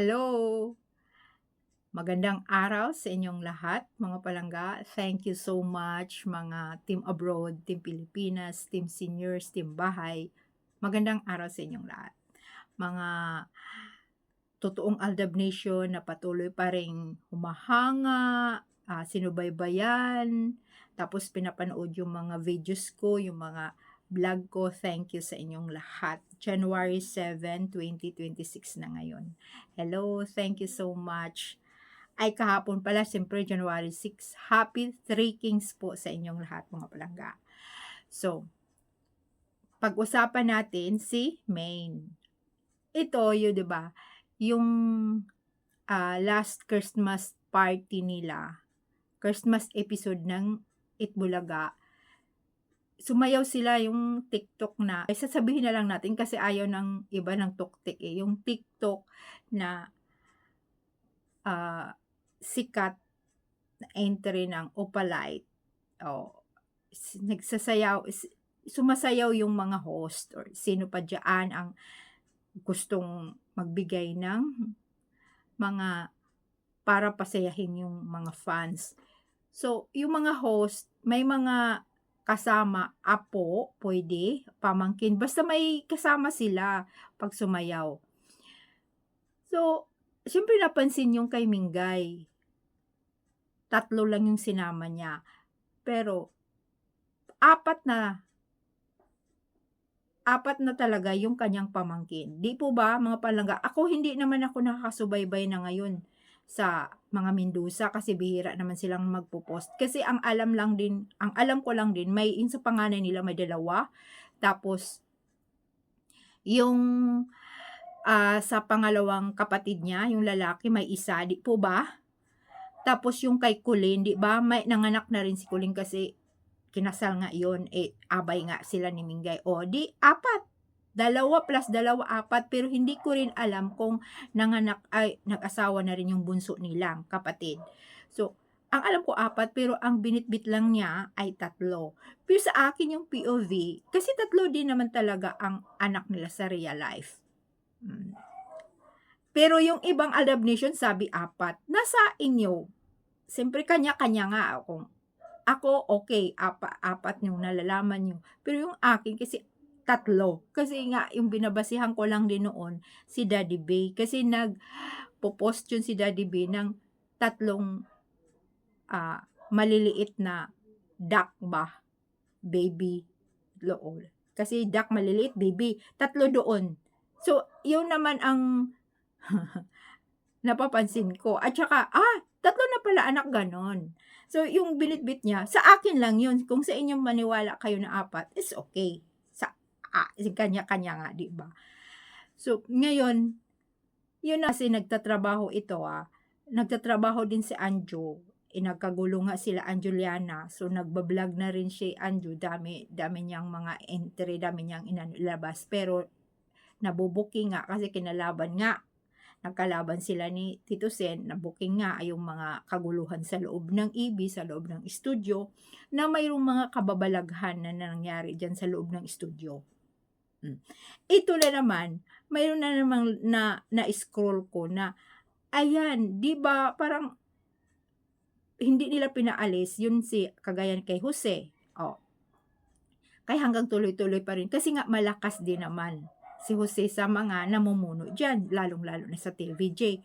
Hello! Magandang araw sa inyong lahat, mga palangga. Thank you so much, mga Team Abroad, Team Pilipinas, Team Seniors, Team Bahay. Magandang araw sa inyong lahat. Mga totoong Aldab Nation na patuloy pa ring humahanga, sinubaybayan, tapos pinapanood yung mga videos ko, yung mga vlog ko. Thank you sa inyong lahat. January 7, 2026 na ngayon. Hello, thank you so much. Ay kahapon pala, siyempre January 6. Happy Three Kings po sa inyong lahat, mga palangga. So, pag-usapan natin si Maine. Ito, yun, 'di ba? Yung last Christmas party nila, Christmas episode ng Itbulaga, sumayaw sila yung TikTok na, ay sasabihin na lang natin kasi ayaw ng iba ng tuktik eh, yung TikTok na sikat na entry ng Opalite. Oh, nagsasayaw, sumasayaw yung mga host or sino pa diyan ang gustong magbigay ng mga para pasayahin yung mga fans. So, yung mga host, may mga kasama, apo, pwede, pamangkin, basta may kasama sila pag sumayaw. So, siyempre napansin yung kay Mingay, 3 lang yung sinama niya. Pero, 4 na, 4 na talaga yung kanyang pamangkin. 'Di po ba, mga palangga? Ako hindi naman ako nakakasubaybay na ngayon sa mga Mendoza kasi bihira naman silang magpo-post. Kasi ang alam ko lang din may yung sa panganay nila may 2, tapos yung, sa pangalawang kapatid niya, yung lalaki may 1, 'di po ba? Tapos yung kay Colleen, 'di ba, may nanganak na rin si Colleen kasi kinasal nga 'yun, eh, abay nga sila ni Mingay. O di 4, 2 plus 2, 4, pero hindi ko rin alam kung nanganak ay nag-asawa na rin yung bunso nilang kapatid. So, ang alam ko 4 pero ang binitbit lang niya ay 3. Pero sa akin yung POV, kasi 3 din naman talaga ang anak nila sa real life. Pero yung ibang Arab nation sabi 4. Nasa inyo. Siyempre kanya-kanya nga ako okay, 4 yung nalalaman niyo. Pero yung akin kasi 3. Kasi nga yung binabasihan ko lang din noon si Daddy Bay. Kasi nagpo-post yun si Daddy Bay ng 3 maliliit na duck ba, baby doon. Kasi duck maliliit, baby, 3 doon. So, yun naman ang napapansin ko at saka, 3 na pala anak, gano'n. So, yung binitbit niya, sa akin lang yun, kung sa inyo maniwala kayo na 4, is okay. Kanya-kanya nga, 'di ba? So, ngayon, yun na kasi nagtatrabaho ito, nagtatrabaho din si Anjo, nagkagulo nga sila Anjuliana, so nagba-vlog na rin si Anjo, dami niyang mga entry, dami niyang inilabas, pero nabu-booking nga kasi kinalaban nga. Nagkalaban sila ni Tito Sen, na-booking nga yung mga kaguluhan sa loob ng EB, sa loob ng studio, na mayroong mga kababalaghan na nangyari diyan sa loob ng studio. Ito na naman, mayroon na namang na-scroll ko na, ayan, 'di ba parang hindi nila pinaalis yun si kagaya kay Jose, kaya hanggang tuloy-tuloy pa rin kasi nga malakas din naman si Jose sa mga namumuno diyan, lalong-lalo na sa TVJ.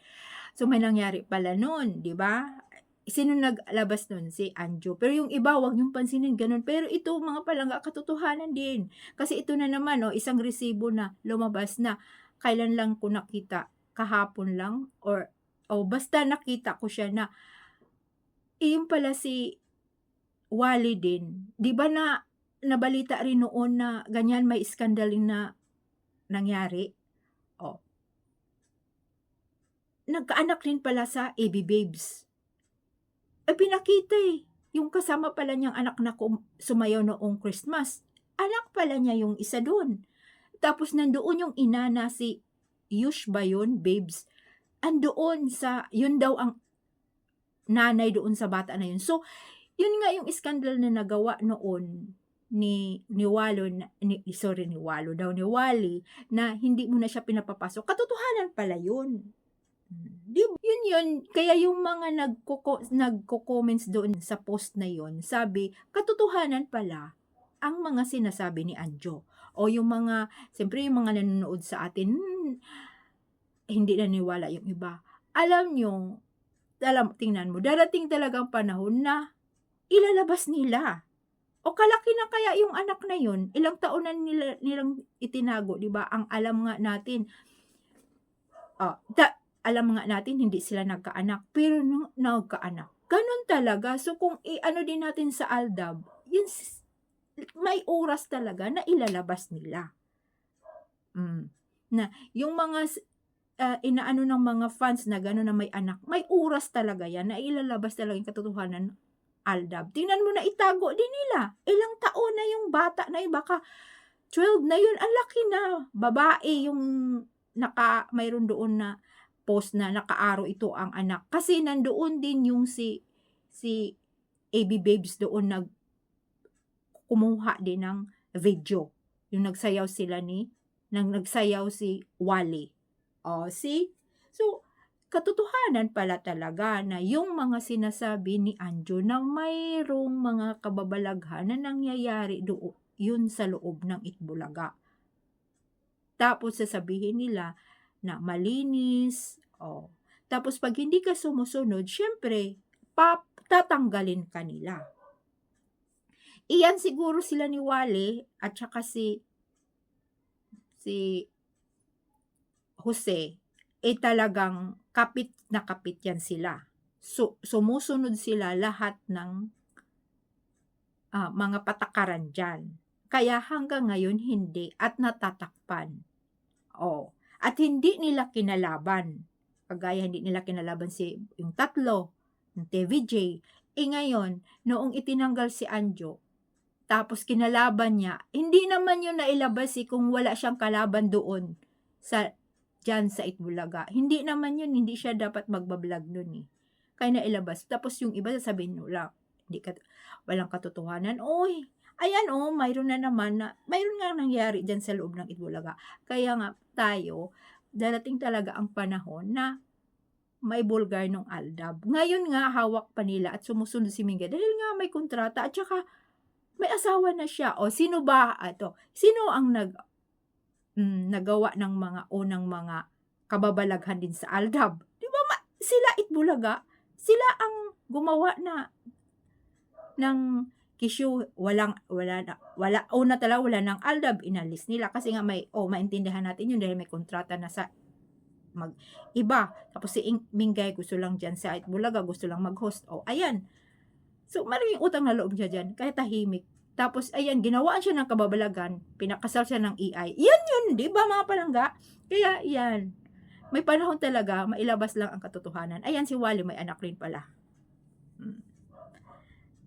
So, may nangyari pala nun, 'di ba? Sino naglabas nun? Si Anjo. Pero yung iba, wag niyong pansinin, gano'n. Pero ito, mga palangga, katotohanan din. Kasi ito na naman, isang resibo na lumabas na. Kailan lang ko nakita? Kahapon lang? Basta nakita ko siya na, yung pala si Wally din. 'Di ba nabalita rin noon na ganyan, may iskandal na nangyari? Oh, nagkaanak rin pala sa AB Babes. Pinakita, yung kasama pala niyang anak na sumayaw noong Christmas, anak pala niya yung isa dun. Tapos nandoon yung ina na si Yush ba yun, Babes? Andoon yun daw ang nanay doon sa bata na yun. So, yun nga yung iskandal na nagawa noon ni Walo, ni Wally, na hindi mo na siya pinapapasok. Katotohanan pala yun. yun, kaya yung mga nagko-comments doon sa post na yun, sabi, katotohanan pala ang mga sinasabi ni Anjo. O yung mga, siyempre yung mga nanonood sa atin, hindi naniwala yung iba. Alam nyo, tingnan mo, darating talagang panahon na ilalabas nila. O kalaki na kaya yung anak na yun, ilang taon na nilang itinago, di ba? Ang alam nga natin, alam nga natin hindi sila nagkaanak, pero nagkaanak. Ganun talaga. So kung i-ano din natin sa Aldab, yun, may oras talaga na ilalabas nila. Na yung mga inaano ng mga fans na gano'n na may anak, may oras talaga yan na ilalabas talaga yung katotohanan. Aldab, tingnan mo na itago din nila. Ilang taon na yung bata na baka 12 na yun, ang laki na. Babae yung mayroon doon na post na nakaaro ito ang anak. Kasi nandoon din yung si AB Babes doon kumuha din ng video. Yung nagsayaw sila nagsayaw si Wally. So, katotohanan pala talaga na yung mga sinasabi ni Anjo na mayroong mga kababalaghan na nangyayari doon yun sa loob ng Itbulaga. Tapos sasabihin nila na malinis. Tapos pag hindi ka sumusunod, syempre, tatanggalin ka nila. Iyan siguro sila ni Wally at saka si Jose, talagang kapit na kapit yan sila. So, sumusunod sila lahat ng mga patakaran dyan. Kaya hanggang ngayon hindi at natatakpan. At hindi nila kinalaban. Kagaya hindi nila kinalaban yung tatlo, yung TVJ. Ngayon, noong itinanggal si Anjo, tapos kinalaban niya, hindi naman yun nailabas kung wala siyang kalaban doon dyan sa Itbulaga. Hindi naman yun, hindi siya dapat magbablog nun Kaya nailabas. Tapos yung iba sasabihin nila, walang katotohanan. Ayan mayroon na naman mayroon nga nangyari dyan sa loob ng Itbulaga. Kaya nga tayo, darating talaga ang panahon na may bulgar ng Aldab. Ngayon nga, hawak pa nila at sumusunod si Mingay dahil nga may kontrata at saka may asawa na siya. Sino ba Sino ang nagawa ng mga unang mga kababalaghan din sa Aldab? Di ba sila Itbulaga? Sila ang gumawa ng Kishu, wala ng Aldab, inalis nila kasi nga maintindihan natin yun dahil may kontrata na sa iba. Tapos si Mingay gusto lang dyan sa Itbulaga, gusto lang mag-host. Ayan. So, maraming utang na loob siya dyan, kaya tahimik. Tapos, ayan, ginawaan siya ng kababalagan, pinakasal siya ng EI. Yan, di ba mga palangga? Kaya, yan. May panahon talaga, mailabas lang ang katotohanan. Ayan, si Wally, may anak rin pala.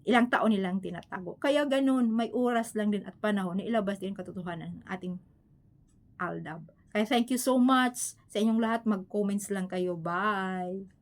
Ilang taon nilang tinatago. Kaya ganun, may oras lang din at panahon na ilabas din katotohanan ng ating Aldab. Kaya thank you so much sa inyong lahat. Mag-comments lang kayo. Bye!